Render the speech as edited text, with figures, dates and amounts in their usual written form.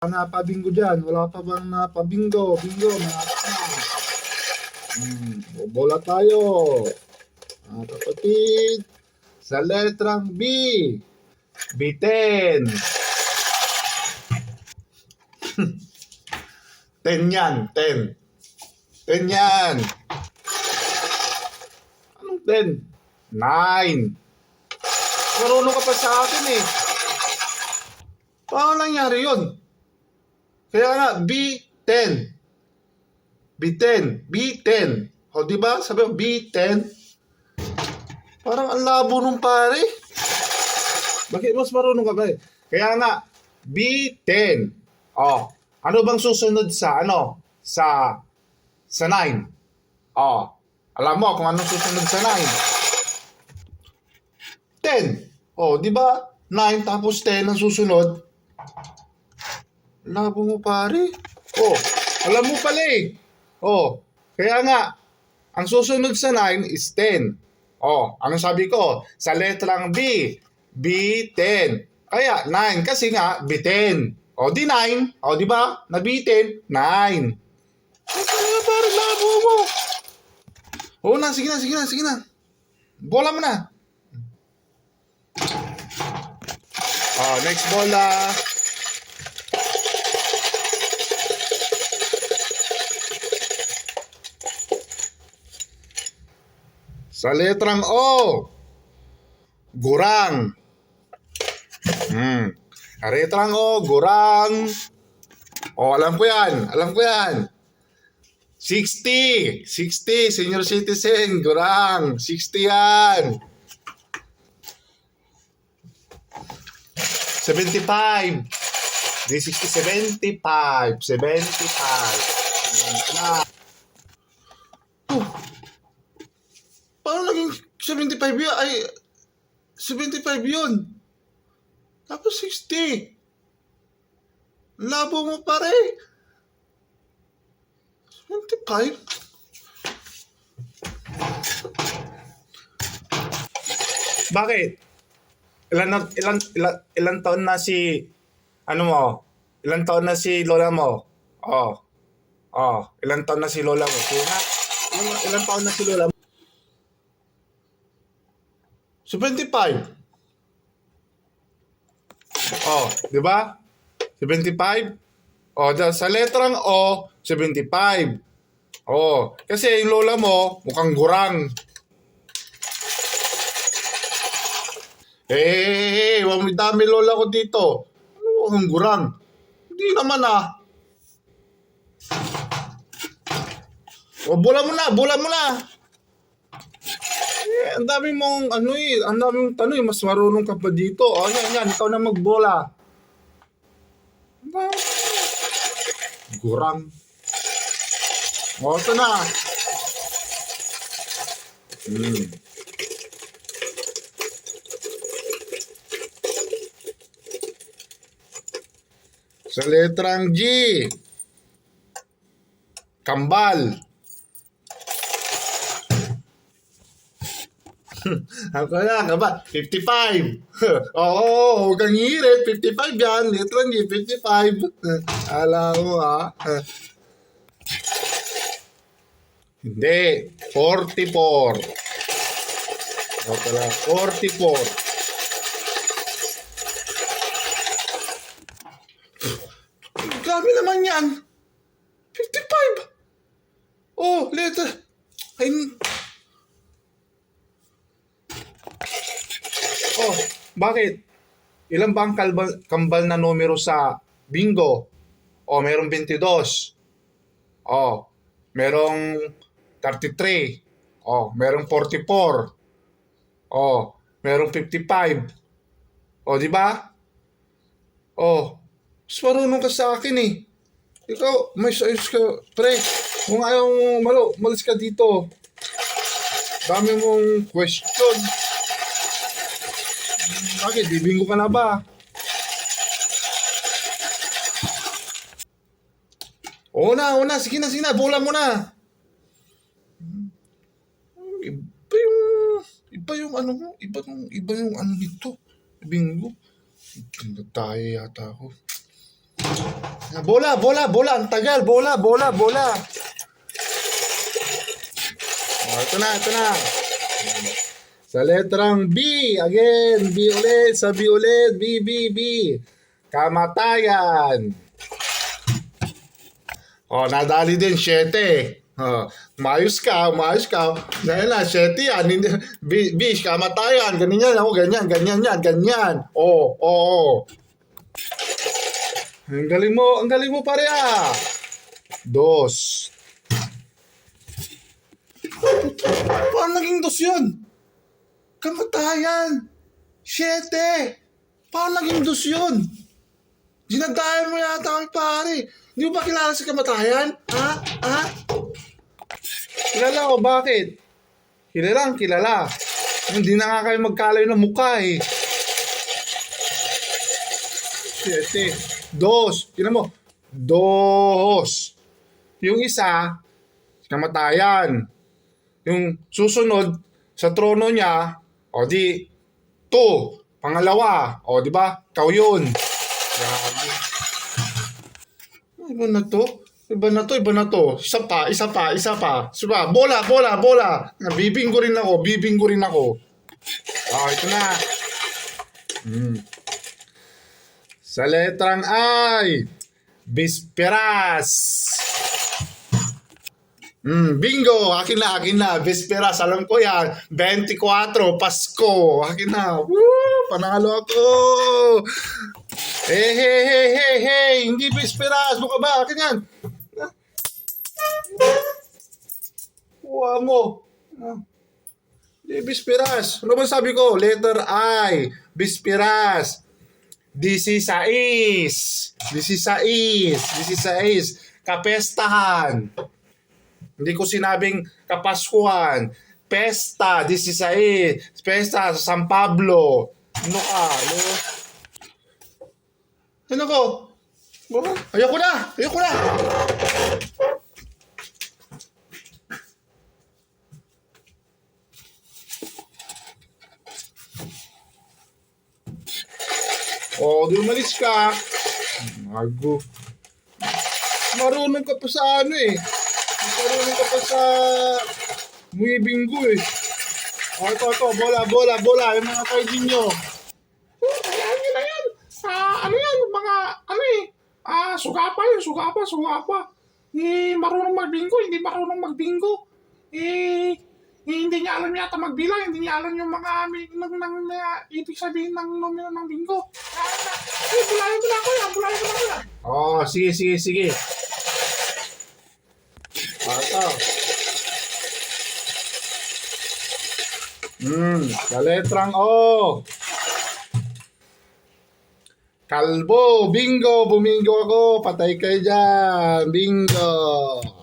Napabingo dyan. Wala pa bang napabingo? Bingo, mga bola tayo. Mga kapatid, sa letrang B. B10. 10 yan, 10. 10 yan. Anong 10? 9. Marunong ka pa sa akin eh. Paano nangyari yun? Kaya nga, B10. B10. B10. O, diba? Sabi mo, B10. Parang ang labo nung pare. Bakit mas marunong ka ba eh? Kaya nga, B10. O, ano bang susunod sa, Sa 9? O, alam mo kung anong susunod sa 9? 10. O, diba? 9 tapos 10 ang susunod. Labo mo pare. Oh, alam mo pala eh. Oh, kaya nga, ang susunod sa 9 is 10. Oh, ano sabi ko? Sa letrang B, B10. Kaya 9 kasi nga B10. Oh, di 9. Oh, di ba? Na B10, 9. Kaya parang labo mo. Oh, sige na. Bola mo na. Oh, next bola. Sa letrang O, gurang. Sa letrang O, gurang. O, alam ko yan. 60, senior citizen, gurang. 60 yan. 75. Di 60, 75. 75. Paano naging 75 yun? Ay, 75 yun. Tapos 60. Labo mo pare. 75? Bakit? Ilan taon na si Ilan taon na si lola mo? Ilan taon na si lola mo? Kaya ilan taon na si lola mo? 75. Di ba? 75. Sa letrang O, 75. Kasi yung lola mo mukhang gurang. Wag mo dami lola ko dito. Ano mukhang gurang? Hindi naman bola mo na. Ang dami mong ang dami mong tanong mas marunong ka pa dito. Yan, ikaw na magbola. Gurang. Ito na. Sa letrang G, kambal. Ako na, kambal. 55. Huwag kang hirit. 55 yan. Letrang G, 55. Alam mo Hindi. 44. Pala, 44. Grabe naman yan. 55. Letter. Bakit? Ilan ba ang kambal na numero sa bingo? Merong 22. Merong 33. Merong 44. Merong 55. Di ba? Mas marunong ka sa akin eh. Ikaw, may sayos ka. Pre, kung ayaw mo malis ka dito. Dami mong question. Bakit? Bibingo ka na ba? Sige na. Bola mo na. Iba yung ano mo. Iba yung ano dito. Bingo. Tayo yata ako. Bola, bola, bola. Ang tagal. Bola, bola, bola. Oh, ito na, ito na. Sa letrang B. Again, B ulit. Sa B ulit. B, B, B. Kamatayan. Oh, nadali din, 7. Oh, maayos ka, maayos ka. Dahil na, 7 yan. Bish, kamatayan. Ganyan ako, ganyan, ganyan yan, ganyan. Oh, oh, oh. Ang galing mo pare ah. 2. Paano naging 2 yun? Kamatayan. 7. Paano naging 2 yun? Dinadayan mo yata ang pare. Hindi mo ba kilala si kamatayan? Ha? Ha? Kilala ko, bakit? Kilalang kilala. Hindi na nga kayo magkalayo ng mukha eh. 7. 2. Tingnan mo. 2. Yung isa, kamatayan. Yung susunod sa trono niya, o di, 2. Pangalawa, o di ba? Ikaw yun. Iba na to. Iba na to, iba na to. Isa pa, isa pa, isa pa. Diba? Bola, bola, bola. Bibinggo rin ako, bibinggo rin ako. Oh, ito na. Sa letrang I, Bisperas. Bingo! Akin na. Bisperas, alam ko yan. 24, Pasko. Akin na. Woo! Panalo ako! Hey! Hindi Bisperas! Ano ka ba? Akin yan. Kuha mo. Hindi Bisperas. Ano ba sabi ko? Letter I. Bisperas. 16. Kapestahan. Hindi ko sinabing kapaskuhan. Pesta, 16. Pesta sa San Pablo. Ano ka? Ano ko? Ayoko na. Oh, di umalis ka. Mago. Marunong ka pa sa ano eh. Marunong ka pa sa Muibinggo eh. Oh, ito. Bola. Yung mga kaidin nyo. Ayan nyo na yan. Ano yan? Mga, ano eh. Sugapa. Marunong magbinggo. Hindi marunong magbinggo. Hindi niya alam yata magbilang. Hindi niya alam yung mga ibig sabihin ng numero ng bingo. Bulayan mo na ako yan. Oh, sige. Ito. Sa letrang O. Kalbo, bingo, bumingo ako. Patay kayo dyan. Bingo.